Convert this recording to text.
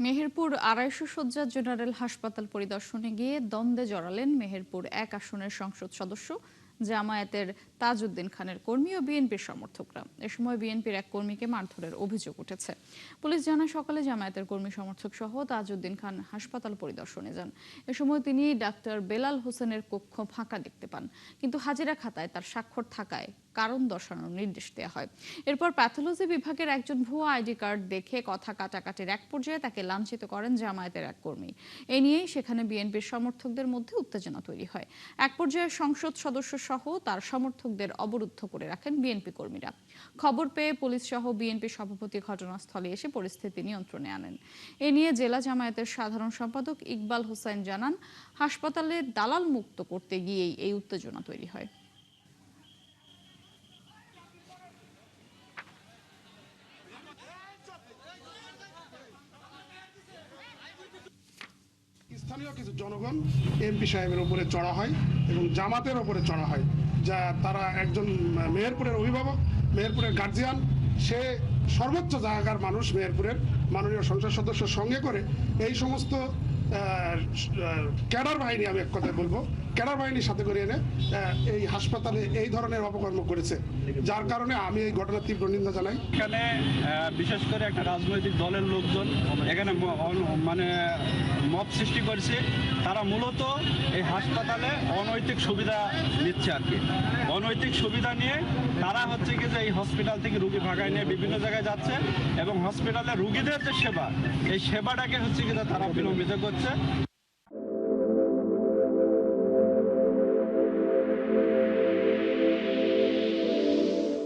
মেহেরপুর ২৫০ শয্যা জেনারেল হাসপাতাল পরিদর্শনে গিয়ে দ্বন্দ্বে জড়ালেন মেহেরপুর ১ আসনের সংসদ সদস্য জামায়াতের তাজউদ্দিন খানের কর্মী ও বিএনপির সমর্থকরা। এ সময় বিএনপির এক কর্মীকে মারধরের অভিযোগ উঠেছে। পুলিশ জানায় সকালে জামায়াতের কর্মী সমর্থক সহ তাজউদ্দিন খান হাসপাতাল পরিদর্শনে যান। এ সময় তিনি ডাক্তার বেলাল হোসেনের কক্ষ ফাঁকা দেখতে পান, কিন্তু হাজিরা খাতায় তার স্বাক্ষর থাকায় কারণ দর্শানোর নির্দেশ দেওয়া হয়। এরপর প্যাথোলজি বিভাগের একজন ভুয়া আইডি কার্ড দেখে কথা কাটাকাটির এক পর্যায়ে তাকে লাঞ্ছিত করেন জামায়াতের এক কর্মী। এ নিয়েই সেখানে বিএনপির সমর্থকদের মধ্যে উত্তেজনা তৈরি হয়। এক পর্যায়ে সংসদ সদস্য সহ তার সমর্থকদের অবরুদ্ধ করে রাখেন বিএনপি কর্মীরা। খবর পেয়ে পুলিশ সহ বিএনপি সভাপতি ঘটনাস্থলে এসে পরিস্থিতি নিয়ন্ত্রণে আনেন। এ নিয়ে জেলা জামায়াতের সাধারণ সম্পাদক ইকবাল হোসেন জানান, হাসপাতালে দালাল মুক্ত করতে গিয়েই এই উত্তেজনা তৈরি হয়। স্থানীয় কিছু জনগণ এমপি সাহেবের উপরে চড়া হয় এবং জামাতের উপরে চড়া হয়, যা তারা একজন মেহেরপুরের অভিভাবক, মেহেরপুরের গার্জিয়ান, সে সর্বোচ্চ জায়গার মানুষ, মেহেরপুরের মাননীয় সংসদ সদস্যের সঙ্গে করে এই সমস্ত ক্যাডার বাহিনী, আমি এক কথায় বলবো, ক্যাডার বাহিনীর সাথে করে এনে এই হাসপাতালে এই ধরনের অপকর্ম করেছে, যার কারণে আমি এই ঘটনার তীব্র নিন্দা জানাই। এখানে বিশেষ করে একটা রাজনৈতিক দলের লোকজন এখানে মানে মব সৃষ্টি করেছে। তারা মূলত এই হাসপাতালে অনৈতিক সুবিধা নিচ্ছে আর কি। অনৈতিক সুবিধা নিয়ে তারা হচ্ছে কি যে এই হসপিটাল থেকে রুগী ভাগায় নিয়ে বিভিন্ন জায়গায় যাচ্ছে এবং হসপিটালে রুগীদের যে সেবা, এই সেবাটাকে হচ্ছে কি তারা বিলম্বিত করছে।